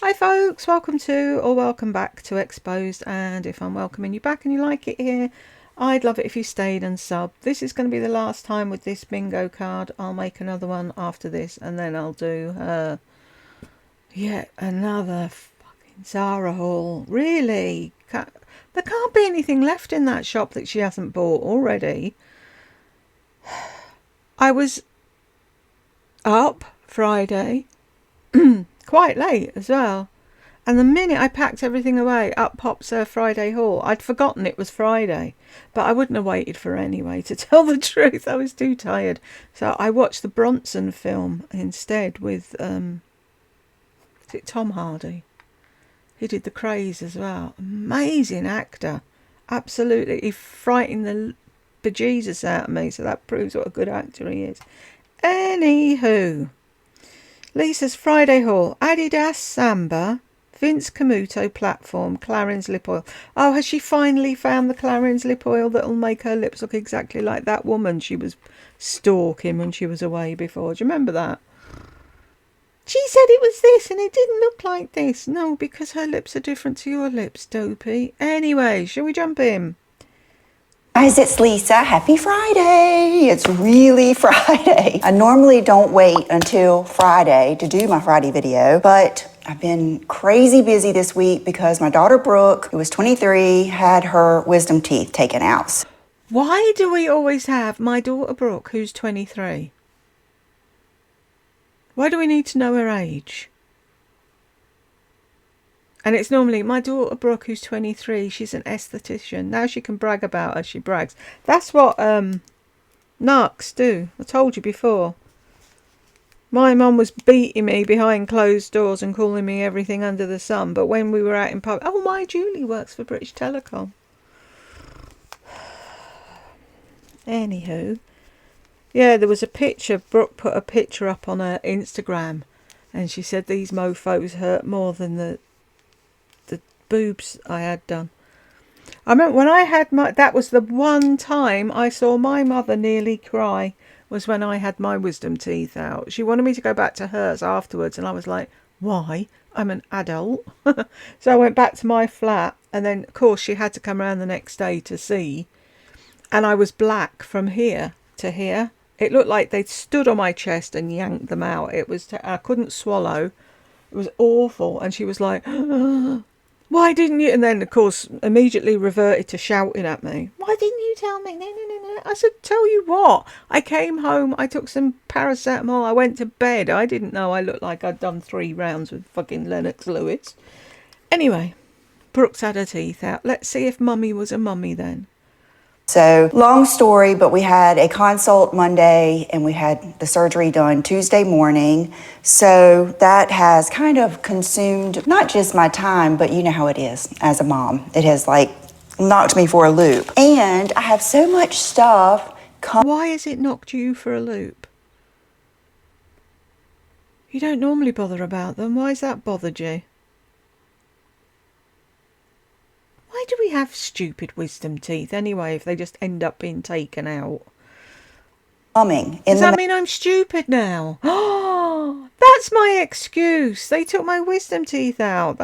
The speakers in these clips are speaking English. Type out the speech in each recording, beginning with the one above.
Hi folks, welcome to or welcome back to Exposed, and if I'm welcoming you back and you like it here, I'd love it if you stayed and subbed. This is going to be the last time with this bingo card. I'll make another one after this and then I'll do yet another fucking Zara haul. Really? There can't be anything left in that shop that she hasn't bought already. I was up Friday quite late as well, and the minute I packed everything away, up pops her Friday haul. I'd forgotten it was Friday, but I wouldn't have waited for her anyway, to tell the truth. I was too tired, so I watched the Bronson film instead with is it Tom Hardy? He did The Craze as well. Amazing actor, absolutely. He frightened the bejesus out of me, so that proves what a good actor he is. Anywho, Lisa's Friday haul: Adidas Samba, Vince Camuto platform, Clarins lip oil. Oh, has she finally found the Clarins lip oil that'll make her lips look exactly like that woman she was stalking when she was away before? Do you remember that? She said it was this and it didn't look like this. No, because her lips are different to your lips, dopey. Anyway, shall we jump in? Guys, it's Lisa. Happy Friday. It's really Friday. I normally don't wait until Friday to do my Friday video, but I've been crazy busy this week because my daughter Brooke, who was 23, had her wisdom teeth taken out. Why do we always have my daughter Brooke, who's 23? Why do we need to know her age? And it's normally my daughter Brooke, who's 23. She's an esthetician. Now she can brag about her. She brags. That's what narcs do. I told you before. My mum was beating me behind closed doors and calling me everything under the sun. But when we were out in public, oh, my Julie works for British Telecom. Anywho, yeah, there was a picture. Brooke put a picture up on her Instagram, and she said these mofos hurt more than the boobs I had done. I remember when I had that was the one time I saw my mother nearly cry, was when I had my wisdom teeth out. She wanted me to go back to hers afterwards, and I was like, why? I'm an adult. So I went back to my flat, and then of course she had to come around the next day to see, and I was black from here to here. It looked like they'd stood on my chest and yanked them out. It was I couldn't swallow. It was awful. And she was like, why didn't you? And then, of course, immediately reverted to shouting at me. Why didn't you tell me? No, no, no, no. I said, tell you what. I came home. I took some paracetamol. I went to bed. I didn't know I looked like I'd done 3 rounds with fucking Lennox Lewis. Anyway, Brooke's had her teeth out. Let's see if mummy was a mummy then. So, long story, but we had a consult Monday and we had the surgery done Tuesday morning. So that has kind of consumed not just my time, but you know how it is as a mom. It has like knocked me for a loop. And I have so much stuff. Why has it knocked you for a loop? You don't normally bother about them. Why's that bothered you? Why do we have stupid wisdom teeth anyway if they just end up being taken out? Does that mean I'm stupid now? Oh, that's my excuse. They took my wisdom teeth out.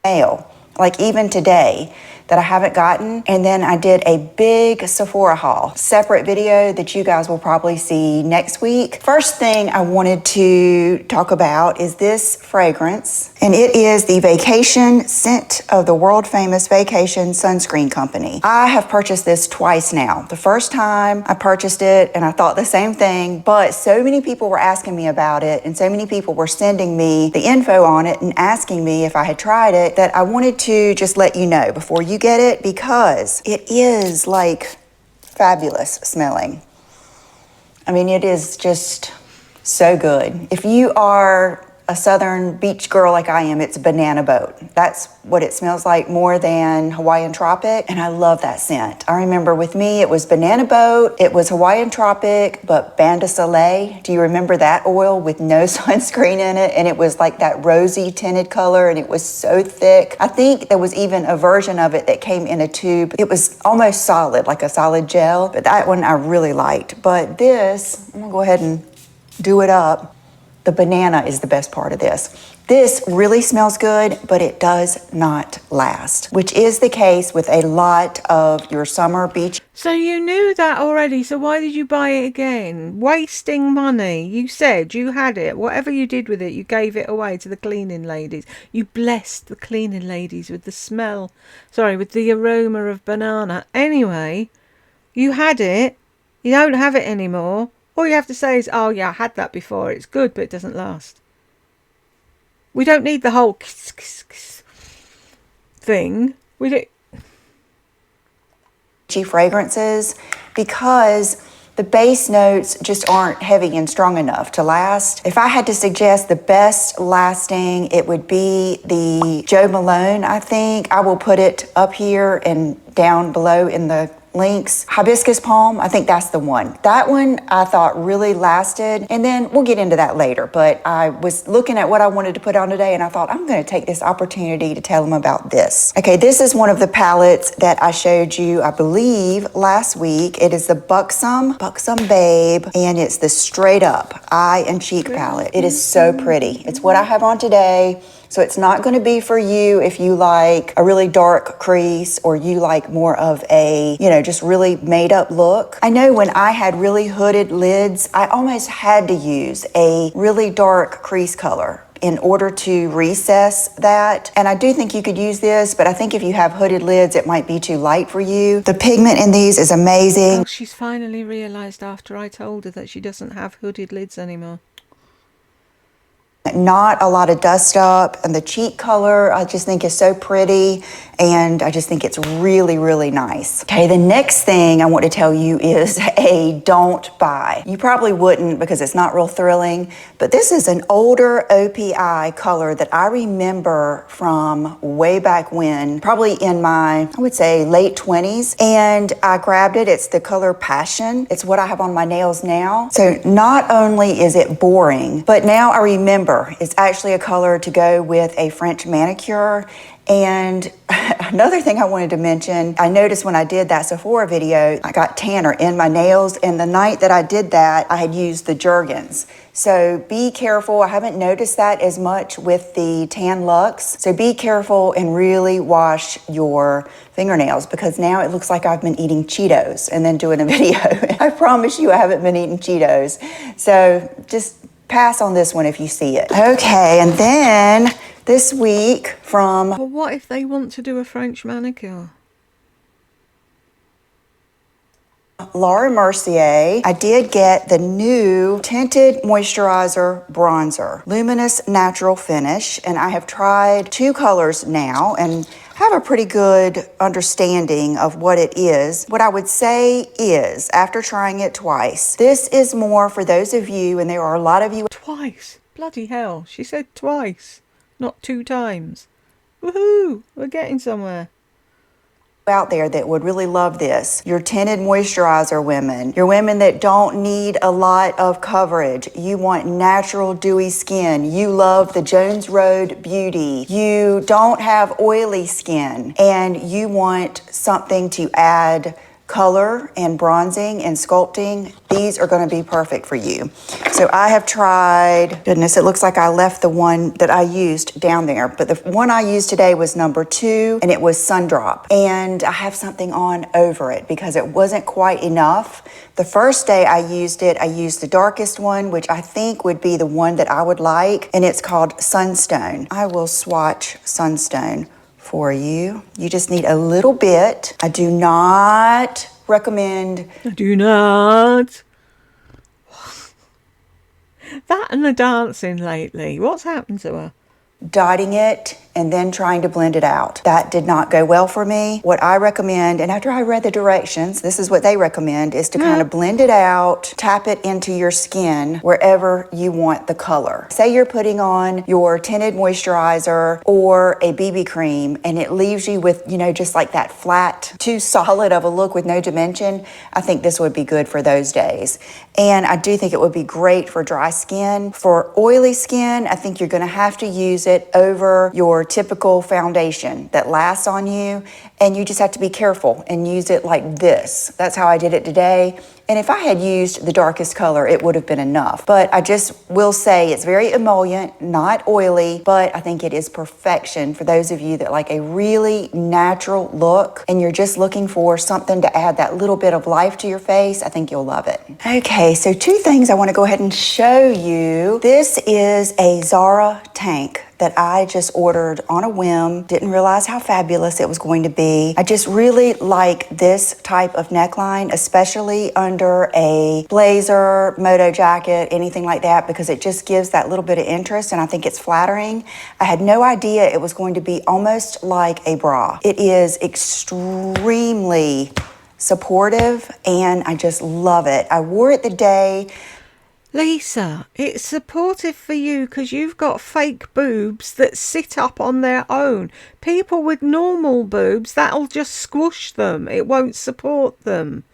Mail, like even today, that I haven't gotten. And then I did a big Sephora haul, separate video that you guys will probably see next week. First thing I wanted to talk about is this fragrance, and it is the Vacation scent of the world famous Vacation sunscreen company. I have purchased this twice now. The first time I purchased it and I thought the same thing, but so many people were asking me about it and so many people were sending me the info on it and asking me if I had tried it, that I wanted to just let you know before you get it, because it is like fabulous smelling. I mean, it is just so good. If you are a southern beach girl like I am, it's banana boat. That's what it smells like more than Hawaiian Tropic, and I love that scent. I remember with me, it was banana boat, it was Hawaiian Tropic, but Band de Soleil. Do you remember that oil with no sunscreen in it? And it was like that rosy tinted color, and it was so thick. I think there was even a version of it that came in a tube. It was almost solid, like a solid gel, but that one I really liked. But this, I'm gonna go ahead and do it up. the banana is the best part of this. This really smells good, but it does not last, which is the case with a lot of your summer beach. So you knew that already, so why did you buy it again? Wasting money. You said you had it. Whatever you did with it, you gave it away to the cleaning ladies. You blessed the cleaning ladies with the smell, with the aroma of banana. Anyway, you had it. You don't have it anymore. All you have to say is, oh yeah, I had that before. It's good, but it doesn't last. We don't need the whole thing. We do. Fragrances, because the base notes just aren't heavy and strong enough to last. If I had to suggest the best lasting, it would be the Jo Malone, I think. I will put it up here and down below in the links. Hibiscus Palm, I think that's the one. That one I thought really lasted, and then we'll get into that later, but I was looking at what I wanted to put on today and I thought I'm going to take this opportunity to tell them about this. Okay, this is one of the palettes that I showed you, I believe, last week. It is the Buxom Babe, and it's the Straight Up Eye and Cheek palette. It is so pretty. It's what I have on today. So it's not going to be for you if you like a really dark crease or you like more of a, just really made up look. I know when I had really hooded lids, I almost had to use a really dark crease color in order to recess that. And I do think you could use this, but I think if you have hooded lids, it might be too light for you. The pigment in these is amazing. Oh, she's finally realized after I told her that she doesn't have hooded lids anymore. Not a lot of dust up, and the cheek color I just think is so pretty, and I just think it's really, really nice. Okay, the next thing I want to tell you is a don't buy. You probably wouldn't because it's not real thrilling, but this is an older OPI color that I remember from way back when, probably in my, I would say, late 20s, and I grabbed it. It's the color Passion. It's what I have on my nails now. So not only is it boring, but now I remember it's actually a color to go with a French manicure. And another thing I wanted to mention, I noticed when I did that Sephora video, I got tanner in my nails, and the night that I did that, I had used the Jergens. So be careful. I haven't noticed that as much with the Tan Luxe. So be careful and really wash your fingernails, because now it looks like I've been eating Cheetos and then doing a video. I promise you I haven't been eating Cheetos. So just pass on this one if you see it. Okay, and then this week from... But what if they want to do a French manicure? Laura Mercier, I did get the new Tinted Moisturizer Bronzer, Luminous Natural Finish, and I have tried 2 colors now and have a pretty good understanding of what it is. What I would say is, after trying it twice, this is more for those of you, and there are a lot of you... Twice? Bloody hell, she said twice, not 2 times. Woohoo, we're getting somewhere. Out there that would really love this. Your tinted moisturizer women, your women that don't need a lot of coverage. You want natural dewy skin. You love the Jones Road Beauty. You don't have oily skin and you want something to add color and bronzing and sculpting. These are going to be perfect for you. So I have tried, goodness, it looks like I left the one that I used down there, but the one I used today was number 2, and it was Sundrop. And I have something on over it because it wasn't quite enough. The first day I used it, I used the darkest one, which I think would be the one that I would like, and it's called Sunstone. I will swatch Sunstone for you. You just need a little bit. I do not recommend... I do not. That and the dancing lately. What's happened to her? Dotting it and then trying to blend it out. That did not go well for me. What I recommend, and after I read the directions, this is what they recommend, is to kind of blend it out, tap it into your skin wherever you want the color. Say you're putting on your tinted moisturizer or a BB cream and it leaves you with, just like that flat, too solid of a look with no dimension. I think this would be good for those days. And I do think it would be great for dry skin. For oily skin, I think you're gonna have to use it over your typical foundation that lasts on you, and you just have to be careful and use it like this. That's how I did it today, And if I had used the darkest color, it would have been enough. But I just will say it's very emollient, not oily, but I think it is perfection for those of you that like a really natural look and you're just looking for something to add that little bit of life to your face. I think you'll love it. Okay, so two things I want to go ahead and show you. This is a Zara tank that I just ordered on a whim. Didn't realize how fabulous it was going to be. I just really like this type of neckline, especially under a blazer, moto jacket, anything like that, because it just gives that little bit of interest and I think it's flattering. I had no idea it was going to be almost like a bra. It is extremely supportive and I just love it. I wore it the day. Lisa, it's supportive for you because you've got fake boobs that sit up on their own. People with normal boobs, that'll just squish them. It won't support them.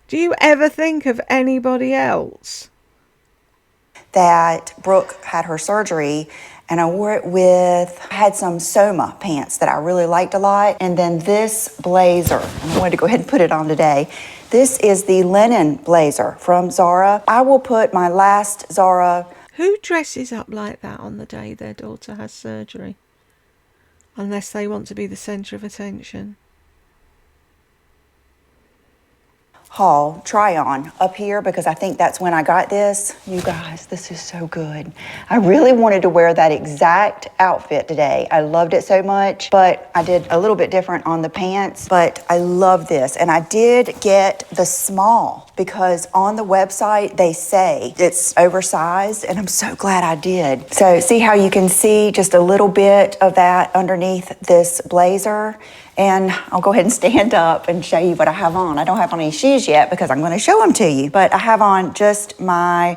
Do you ever think of anybody else? That Brooke had her surgery and I wore it with, I had some Samba pants that I really liked a lot. And then this blazer, and I wanted to go ahead and put it on today. This is the linen blazer from Zara. I will put my last Zara. Who dresses up like that on the day their daughter has surgery? Unless they want to be the centre of attention. Haul try on up here because I think that's when I got this. You guys, this is so good. I really wanted to wear that exact outfit today. I loved it so much, but I did a little bit different on the pants, but I love this. And I did get the small because on the website they say it's oversized and I'm so glad I did. So see how you can see just a little bit of that underneath this blazer. And I'll go ahead and stand up and show you what I have on. I don't have on any shoes yet because I'm going to show them to you. But I have on just my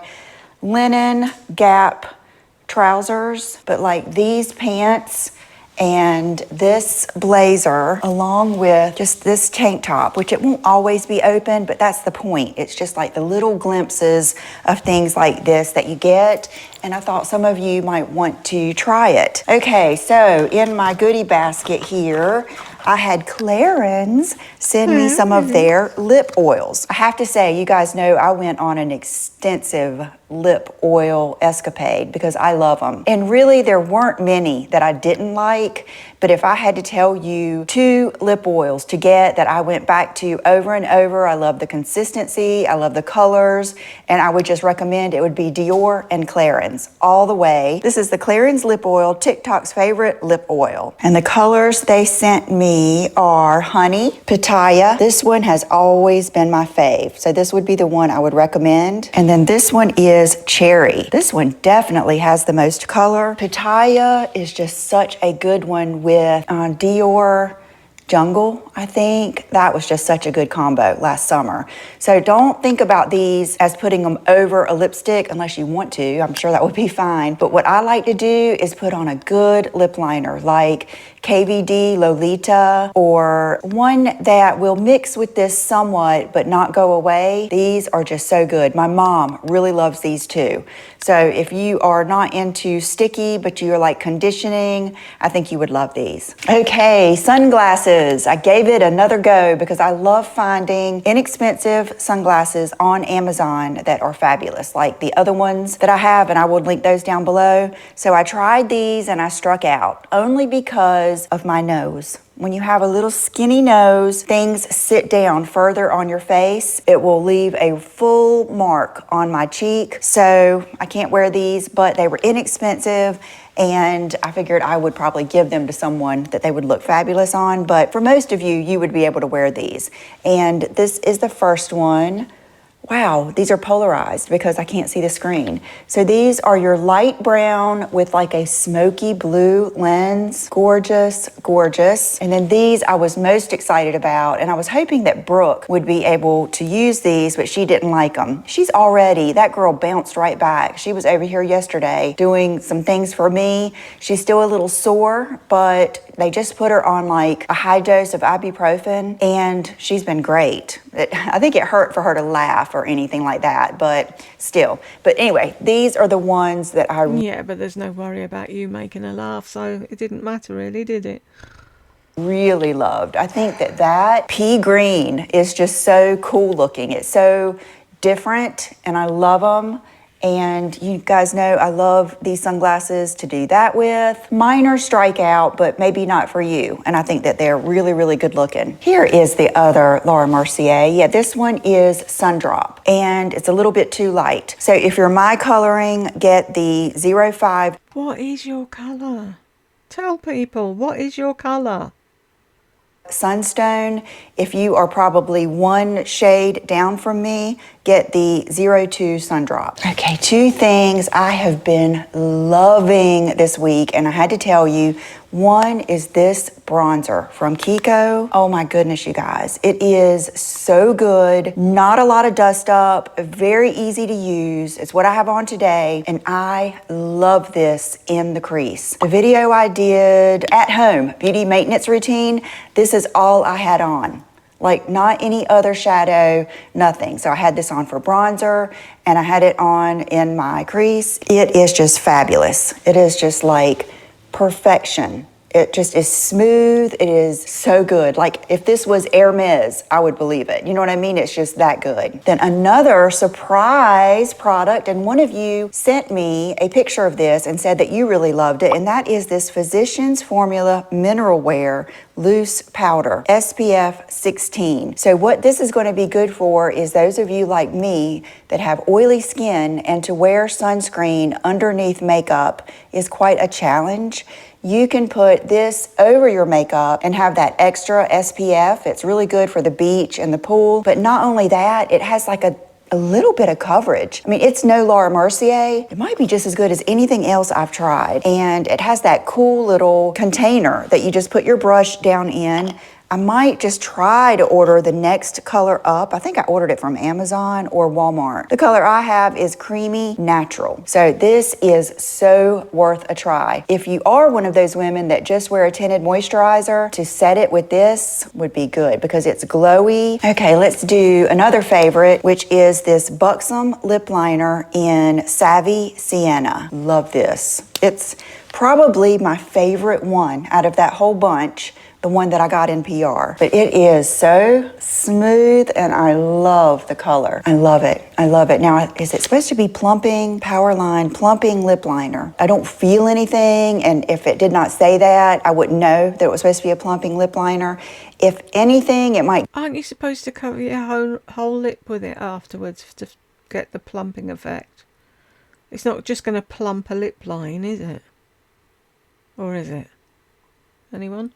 linen Gap trousers, but like these pants and this blazer along with just this tank top, which it won't always be open, but that's the point. It's just like the little glimpses of things like this that you get. And I thought some of you might want to try it. Okay, so in my goodie basket here, I had Clarins send me some of their lip oils. I have to say, you guys know I went on an extensive lip oil escapade because I love them. And really, there weren't many that I didn't like, but if I had to tell you 2 lip oils to get that I went back to over and over, I love the consistency, I love the colors, and I would just recommend it would be Dior and Clarins all the way. This is the Clarins lip oil, TikTok's favorite lip oil. And the colors they sent me are Honey, Pitaya. This one has always been my fave, so this would be the one I would recommend. And then this one is Cherry. This one definitely has the most color. Pitaya is just such a good one with Dior Jungle, I think. That was just such a good combo last summer. So don't think about these as putting them over a lipstick unless you want to. I'm sure that would be fine. But what I like to do is put on a good lip liner like KVD Lolita or one that will mix with this somewhat but not go away. These are just so good. My mom really loves these too. So if you are not into sticky but you're like conditioning, I think you would love these. Okay, sunglasses. I gave it another go because I love finding inexpensive sunglasses on Amazon that are fabulous, like the other ones that I have, and I will link those down below. So I tried these and I struck out only because of my nose. When you have a little skinny nose, things sit down further on your face. It will leave a full mark on my cheek. So I can't wear these, but they were inexpensive and I figured I would probably give them to someone that they would look fabulous on. But for most of you, you would be able to wear these. And this is the first one. Wow, these are polarized because I can't see the screen. So these are your light brown with like a smoky blue lens. Gorgeous, gorgeous. And then these I was most excited about, and I was hoping that Brooke would be able to use these, but she didn't like them. That girl bounced right back. She was over here yesterday doing some things for me. She's still a little sore, but they just put her on like a high dose of ibuprofen, and she's been great. I think it hurt for her to laugh or anything like that, but still. But anyway, these are the ones that I... Yeah, but there's no worry about you making her laugh, so it didn't matter really, did it? really loved. I think that pea green is just so cool looking. It's so different and I love them. And you guys know I love these sunglasses to do that with. Minor strikeout, but maybe not for you. And I think that they're really, really good looking. Here is the other Laura Mercier. Yeah, this one is Sundrop and it's a little bit too light. So if you're my coloring, get the 05. What is your colour? Tell people, what is your colour? Sunstone. If you are probably one shade down from me, get the 02 Sundrop. Okay, two things I have been loving this week, and I had to tell you, one is this bronzer from Kiko. Oh my goodness, you guys. It is so good. Not a lot of dust up, very easy to use. It's what I have on today, and I love this in the crease. The video I did at home, beauty maintenance routine, this is all I had on. Like not any other shadow, nothing. So I had this on for bronzer and I had it on in my crease. It is just fabulous. It is just like perfection. It just is smooth. It is so good. Like if this was Hermes, I would believe it. You know what I mean? It's just that good. Then another surprise product, and one of you sent me a picture of this and said that you really loved it, and that is this Physicians Formula Mineral Wear Loose Powder, SPF 16. So what this is going to be good for is those of you like me that have oily skin, and to wear sunscreen underneath makeup is quite a challenge. You can put this over your makeup and have that extra SPF. It's really good for the beach and the pool. But not only that, it has like a little bit of coverage. I mean, it's no Laura Mercier. It might be just as good as anything else I've tried. And it has that cool little container that you just put your brush down in. I might just try to order the next color up. I think I ordered it from Amazon or Walmart. The color I have is Creamy Natural. So this is so worth a try. If you are one of those women that just wear a tinted moisturizer, to set it with this would be good because it's glowy. Okay, let's do another favorite, which is this Buxom lip liner in Savvy Sienna. Love this. It's probably my favorite one out of that whole bunch. The one that I got in PR. But it is so smooth and I love the color. I love it. I love it. Now, is it supposed to be plumping, Powerline, plumping lip liner? I don't feel anything, and if it did not say that, I wouldn't know that it was supposed to be a plumping lip liner. If anything, it might... Aren't you supposed to cover your whole lip with it afterwards to get the plumping effect? It's not just going to plump a lip line, is it? Or is it? Anyone?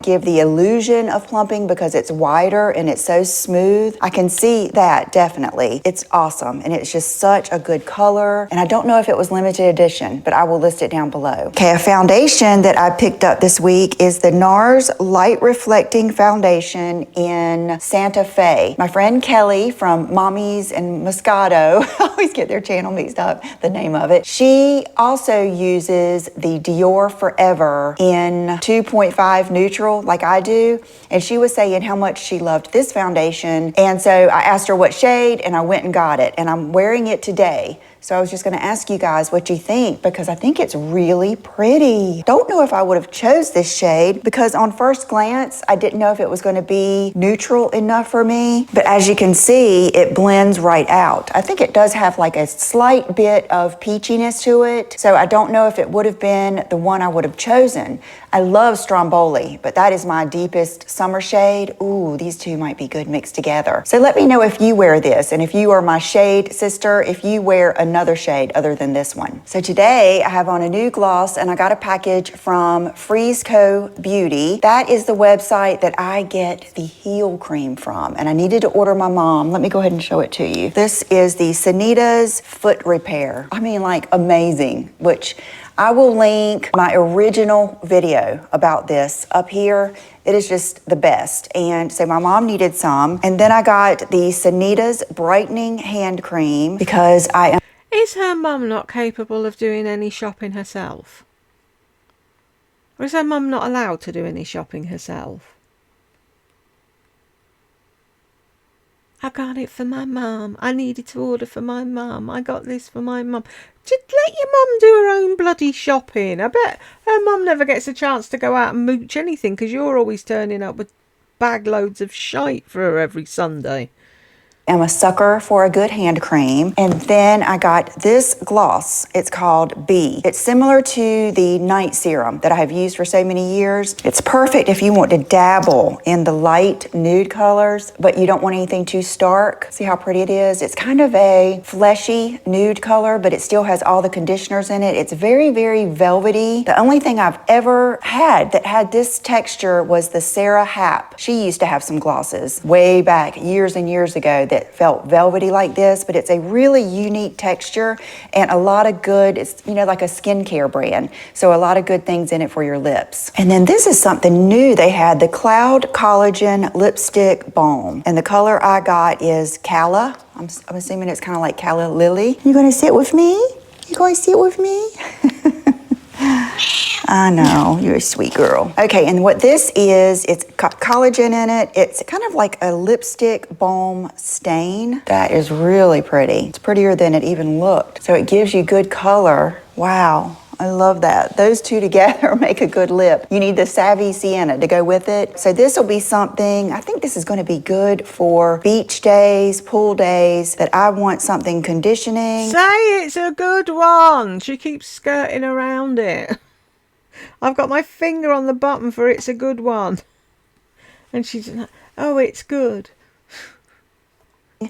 Give the illusion of plumping because it's wider and it's so smooth. I can see that definitely. It's awesome and it's just such a good color. And I don't know if it was limited edition, but I will list it down below. Okay, a foundation that I picked up this week is the NARS Light Reflecting Foundation in Santa Fe. My friend Kelly from Mommy's and Moscato, I always get their channel mixed up, the name of it. She also uses the Dior Forever in 2.5 neutral like I do, and she was saying how much she loved this foundation, and so I asked her what shade and I went and got it, and I'm wearing it today. So I was just going to ask you guys what you think because I think it's really pretty. Don't know if I would have chose this shade because on first glance, I didn't know if it was going to be neutral enough for me. But as you can see, it blends right out. I think it does have like a slight bit of peachiness to it. So I don't know if it would have been the one I would have chosen. I love Stromboli, but that is my deepest summer shade. Ooh, these two might be good mixed together. So let me know if you wear this, and if you are my shade sister, if you wear another shade other than this one. So today I have on a new gloss, and I got a package from Freeze Co. Beauty. That is the website that I get the heel cream from, and I needed to order my mom. Let me go ahead and show it to you. This is the Sanita's Foot Repair. I mean, like amazing, which I will link my original video about this up here. It is just the best. And so my mom needed some. And then I got the Sanita's Brightening Hand Cream because I am... Is her mum not capable of doing any shopping herself? Or is her mum not allowed to do any shopping herself? I got it for my mum. I needed to order for my mum. I got this for my mum. Just let your mum do her own bloody shopping. I bet her mum never gets a chance to go out and mooch anything because you're always turning up with bag loads of shite for her every Sunday. I'm a sucker for a good hand cream. And then I got this gloss. It's called B. It's similar to the night serum that I have used for so many years. It's perfect if you want to dabble in the light nude colors, but you don't want anything too stark. See how pretty it is? It's kind of a fleshy nude color, but it still has all the conditioners in it. It's very, very velvety. The only thing I've ever had that had this texture was the Sarah Happ. She used to have some glosses way back years and years ago that felt velvety like this, but it's a really unique texture and a lot of good, it's, you know, like a skincare brand. So a lot of good things in it for your lips. And then this is something new. They had the Cloud Collagen Lipstick Balm. And the color I got is Calla. I'm assuming it's kind of like Calla Lily. You gonna sit with me? You gonna sit with me? I know, you're a sweet girl. Okay, and what this is, it's got collagen in it. It's kind of like a lipstick balm stain. That is really pretty. It's prettier than it even looked. So it gives you good color. Wow, I love that. Those two together make a good lip. You need the Savvy Sienna to go with it. So this will be something, I think this is gonna be good for beach days, pool days, that I want something conditioning. Say it's a good one. She keeps skirting around it. I've got my finger on the button for it's a good one. And she's like, oh, it's good.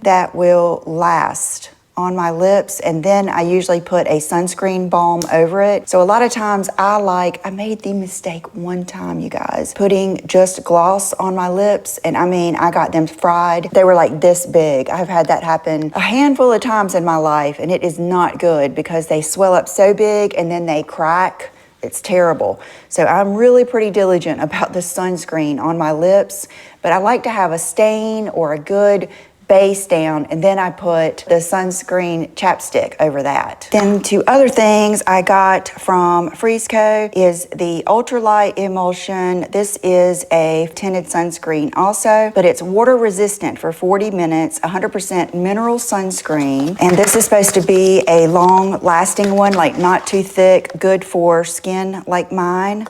That will last on my lips, and then I usually put a sunscreen balm over it. So a lot of times I made the mistake one time, you guys, putting just gloss on my lips, and I mean, I got them fried. They were like this big. I've had that happen a handful of times in my life, and it is not good because they swell up so big and then they crack. It's terrible. So I'm really pretty diligent about the sunscreen on my lips, but I like to have a stain or a good base down, and then I put the sunscreen chapstick over that. Then two other things I got from Freeze Co. is the ultralight emulsion. This is a tinted sunscreen also, but it's water resistant for 40 minutes, 100% mineral sunscreen. And this is supposed to be a long lasting one, like not too thick, good for skin like mine.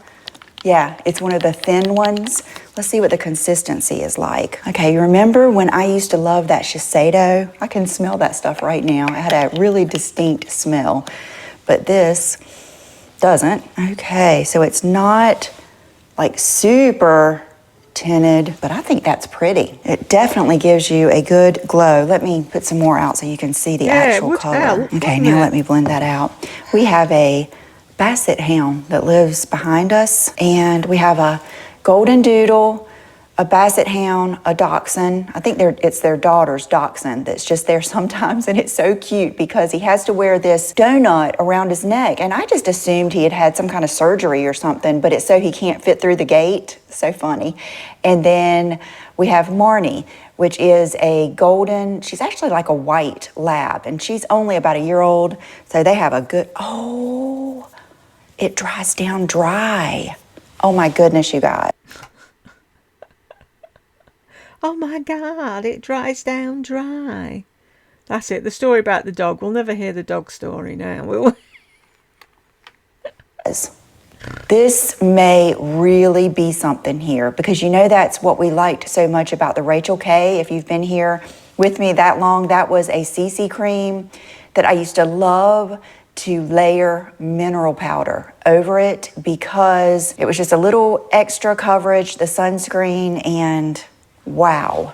Yeah, it's one of the thin ones. Let's see what the consistency is like. Okay, you remember when I used to love that Shiseido? I can smell that stuff right now. It had a really distinct smell, but this doesn't. Okay, so it's not like super tinted, but I think that's pretty. It definitely gives you a good glow. Let me put some more out so you can see the actual color. Help, okay, now let me blend that out. We have a Basset Hound that lives behind us, and we have a Golden Doodle, a Basset Hound, a Dachshund. I think it's their daughter's Dachshund that's just there sometimes, and it's so cute because he has to wear this donut around his neck, and I just assumed he had had some kind of surgery or something, but it's so he can't fit through the gate. So funny. And then we have Marnie, which is a golden, she's actually like a white lab, and she's only about a year old, so they have a good, oh, it dries down dry. Oh my goodness, you guys. Oh my God, it dries down dry. That's it, the story about the dog. We'll never hear the dog story now, will we? This may really be something here because you know that's what we liked so much about the Rachel K. If you've been here with me that long, that was a CC cream that I used to love to layer mineral powder over it because it was just a little extra coverage, the sunscreen, and wow.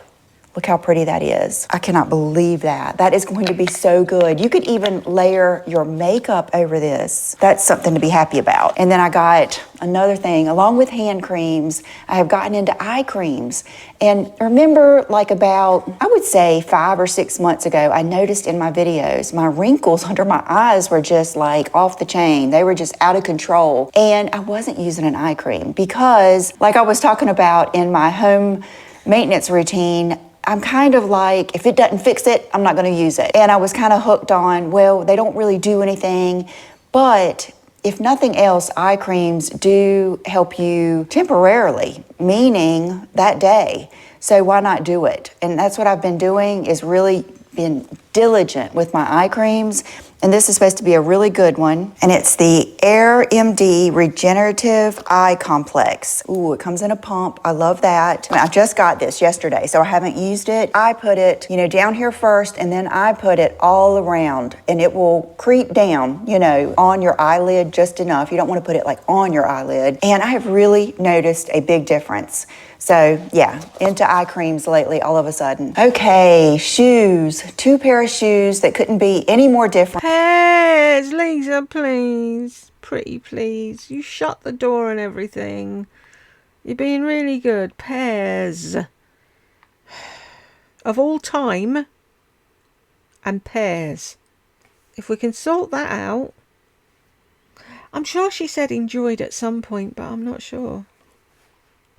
Look how pretty that is. I cannot believe that. That is going to be so good. You could even layer your makeup over this. That's something to be happy about. And then I got another thing, along with hand creams, I have gotten into eye creams. And remember, like about, I would say 5 or 6 months ago, I noticed in my videos, my wrinkles under my eyes were just like off the chain. They were just out of control. And I wasn't using an eye cream because, like I was talking about in my home maintenance routine, I'm kind of like, if it doesn't fix it, I'm not going to use it. And I was kind of hooked on, well, they don't really do anything, but if nothing else, eye creams do help you temporarily, meaning that day. So why not do it? And that's what I've been doing, is really been diligent with my eye creams. And this is supposed to be a really good one. And it's the Air MD Regenerative Eye Complex. Ooh, it comes in a pump. I love that. I just got this yesterday, so I haven't used it. I put it, down here first, and then I put it all around, and it will creep down, on your eyelid just enough. You don't want to put it like on your eyelid. And I have really noticed a big difference. So yeah, into eye creams lately all of a sudden. Okay, shoes. 2 pair of shoes that couldn't be any more different. Pairs, Lisa, please. Pretty please. You shut the door and everything. You're being really good. Pairs. Of all time and pairs. If we can sort that out. I'm sure she said enjoyed at some point, but I'm not sure.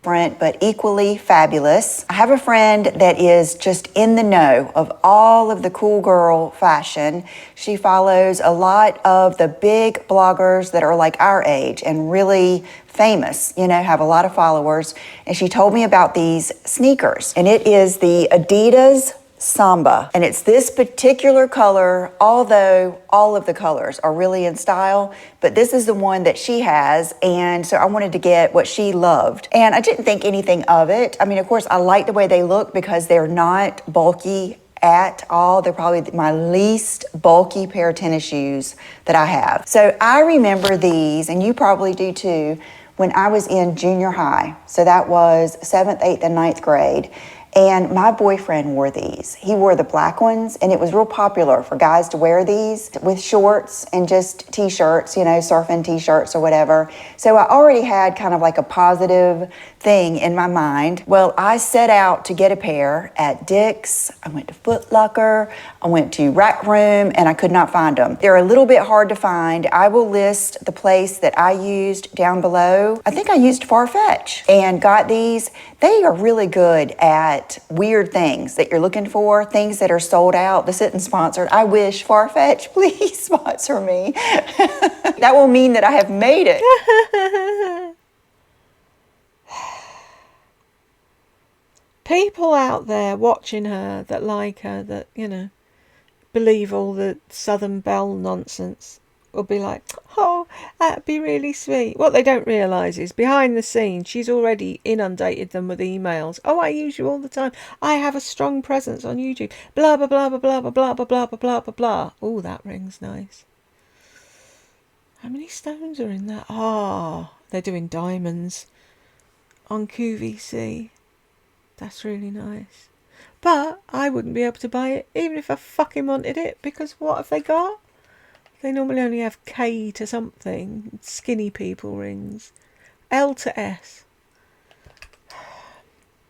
But equally fabulous. I have a friend that is just in the know of all of the cool girl fashion. She follows a lot of the big bloggers that are like our age and really famous, have a lot of followers. And she told me about these sneakers, and it is the Adidas Samba. And it's this particular color, although all of the colors are really in style, but this is the one that she has. And so I wanted to get what she loved. And I didn't think anything of it. I mean, of course, I like the way they look because they're not bulky at all. They're probably my least bulky pair of tennis shoes that I have. So I remember these, and you probably do too, when I was in junior high. So that was 7th, 8th, and 9th grade. And my boyfriend wore these. He wore the black ones, and it was real popular for guys to wear these with shorts and just t-shirts, surfing t-shirts or whatever. So I already had kind of like a positive thing in my mind. Well, I set out to get a pair at Dick's. I went to Foot Locker. I went to Rack Room, and I could not find them. They're a little bit hard to find. I will list the place that I used down below. I think I used Farfetch and got these. They are really good at weird things that you're looking for, things that are sold out. This isn't sponsored. I wish Farfetch, please sponsor me. That will mean that I have made it. People out there watching her that like her, that, believe all the Southern Belle nonsense, will be like, oh, that'd be really sweet. What they don't realise is behind the scenes, she's already inundated them with emails. Oh, I use you all the time. I have a strong presence on YouTube. Blah, blah, blah, blah, blah, blah, blah, blah, blah, blah, blah, blah. Oh, that rings nice. How many stones are in that? They're doing diamonds on QVC. That's really nice. But I wouldn't be able to buy it even if I fucking wanted it, because what have they got? They normally only have K to something. Skinny people rings. L to S.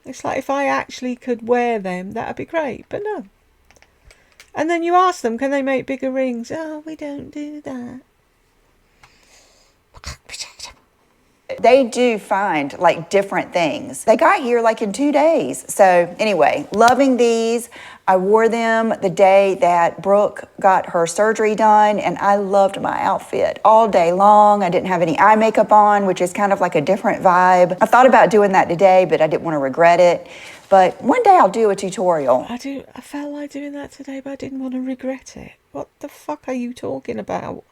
It's like if I actually could wear them, that'd be great. But no. And then you ask them, can they make bigger rings? Oh, we don't do that. They do find like different things. They got here like in 2 days. So anyway, loving these. I wore them the day that Brooke got her surgery done, and I loved my outfit all day long. I didn't have any eye makeup on, which is kind of like a different vibe. I thought about doing that today, but I didn't want to regret it. But one day I'll do a tutorial. I felt like doing that today, but I didn't want to regret it. What the fuck are you talking about?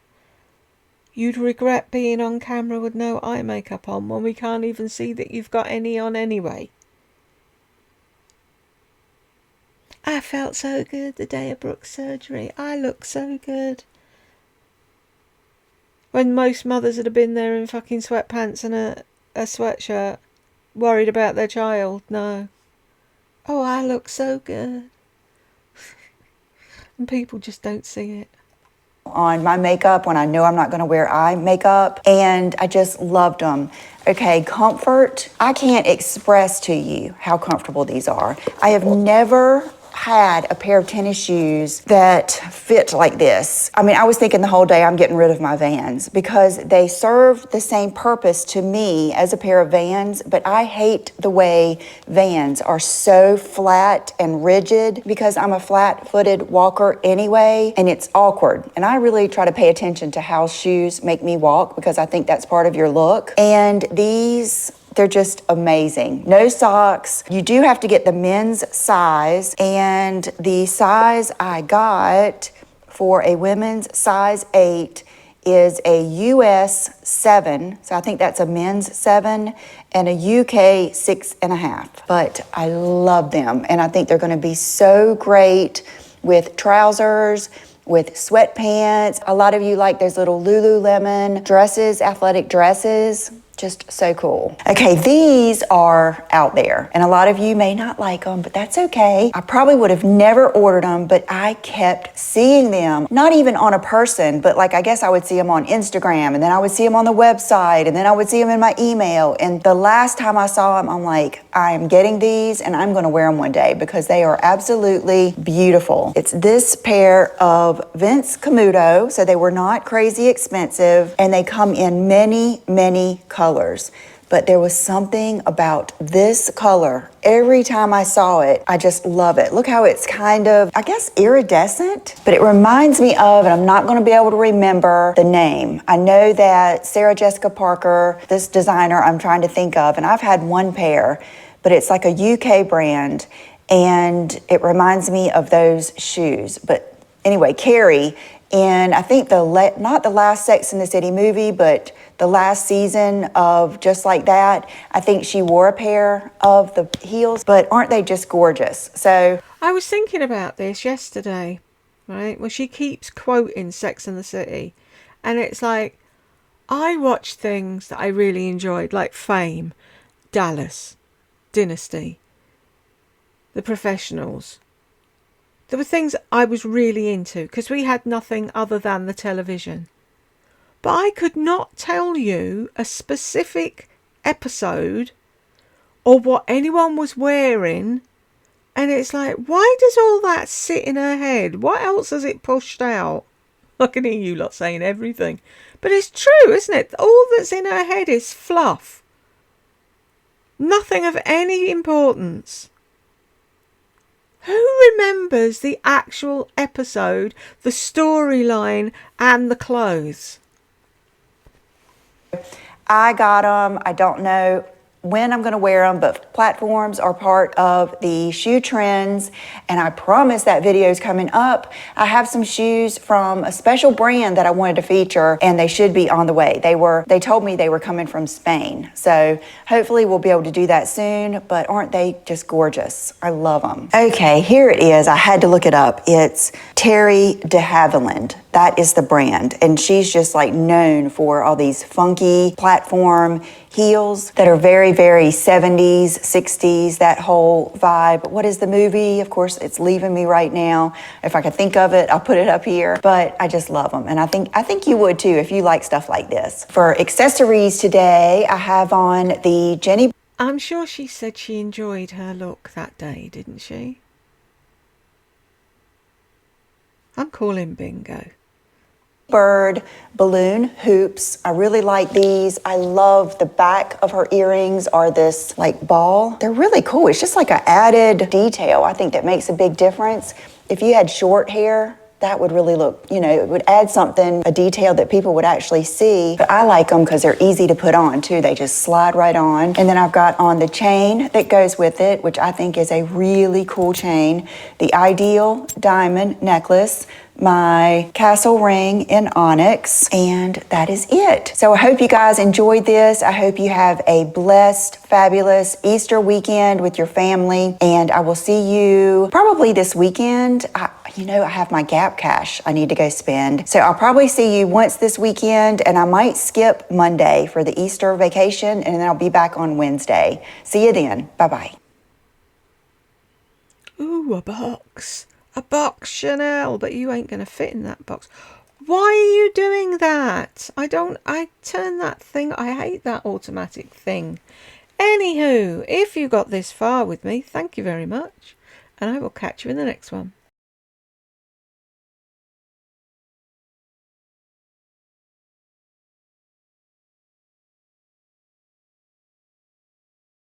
You'd regret being on camera with no eye makeup on when we can't even see that you've got any on anyway. I felt so good the day of Brooke's surgery. I looked so good. When most mothers would have been there in fucking sweatpants and a sweatshirt, worried about their child. No. Oh, I look so good. And people just don't see it. On my makeup when I know I'm not going to wear eye makeup, and I just loved them. Okay, comfort. I can't express to you how comfortable these are. I have never had a pair of tennis shoes that fit like this. I mean, I was thinking the whole day I'm getting rid of my Vans because they serve the same purpose to me as a pair of Vans, but I hate the way Vans are so flat and rigid because I'm a flat-footed walker anyway, and it's awkward. And I really try to pay attention to how shoes make me walk because I think that's part of your look. And these, they're just amazing. No socks. You do have to get the men's size, and the size I got for a women's size 8 is a US 7. So I think that's a men's 7 and a UK 6.5. But I love them, and I think they're going to be so great with trousers, with sweatpants. A lot of you like those little Lululemon dresses, athletic dresses. Just so cool. Okay, these are out there, and a lot of you may not like them, but that's okay. I probably would have never ordered them, but I kept seeing them, not even on a person, but like I guess I would see them on Instagram, and then I would see them on the website, and then I would see them in my email. And the last time I saw them, I'm like, I am getting these, and I'm gonna wear them one day because they are absolutely beautiful. It's this pair of Vince Camuto, so they were not crazy expensive, and they come in many, many colors. But there was something about this color. Every time I saw it, I just love it. Look how it's kind of, I guess, iridescent, but it reminds me of, and I'm not gonna be able to remember the name. I know that Sarah Jessica Parker, this designer I'm trying to think of, and I've had one pair, but it's like a UK brand, and it reminds me of those shoes. But anyway, Carrie, and I think not the last Sex and the City movie, but the last season of Just Like That, I think she wore a pair of the heels, but aren't they just gorgeous? So I was thinking about this yesterday, right? Well, she keeps quoting Sex and the City, and it's like, I watched things that I really enjoyed, like Fame, Dallas, Dynasty, The Professionals. There were things I was really into because we had nothing other than the television. But I could not tell you a specific episode or what anyone was wearing. And it's like, why does all that sit in her head? What else has it pushed out? I can hear you lot saying everything. But it's true, isn't it? All that's in her head is fluff. Nothing of any importance. Who remembers the actual episode, the storyline, and the clothes? I got them. I don't know when I'm going to wear them, but platforms are part of the shoe trends, and I promise that video is coming up. I have some shoes from a special brand that I wanted to feature, and they should be on the way. They told me they were coming from Spain, so hopefully we'll be able to do that soon. But aren't they just gorgeous? I love them. Okay, here it is. I had to look it up. It's Terry de Havilland. That is the brand, and she's just like known for all these funky platform heels that are very, very 70s, 60s, that whole vibe. What is the movie? Of course, it's leaving me right now. If I could think of it, I'll put it up here. But I just love them, and I think you would too if you like stuff like this. For accessories today, I have on the Jenny. I'm sure she said she enjoyed her look that day, didn't she? I'm calling bingo. Bird balloon hoops. I really like these. I love the back of her earrings are this like ball. They're really cool. It's just like an added detail. I think that makes a big difference. If you had short hair, that would really look, it would add something, a detail that people would actually see. But I like them because they're easy to put on too. They just slide right on. And then I've got on the chain that goes with it, which I think is a really cool chain. The Ideal diamond necklace, my castle ring in onyx, and that is it. So I hope you guys enjoyed this. I hope you have a blessed, fabulous Easter weekend with your family, and I will see you probably this weekend. I have my Gap cash I need to go spend. So I'll probably see you once this weekend, and I might skip Monday for the Easter vacation, and then I'll be back on Wednesday. See you then. Bye-bye. Ooh, a box. A box, Chanel, but you ain't going to fit in that box. Why are you doing that? I turn that thing, I hate that automatic thing. Anywho, if you got this far with me, thank you very much. and I will catch you in the next one.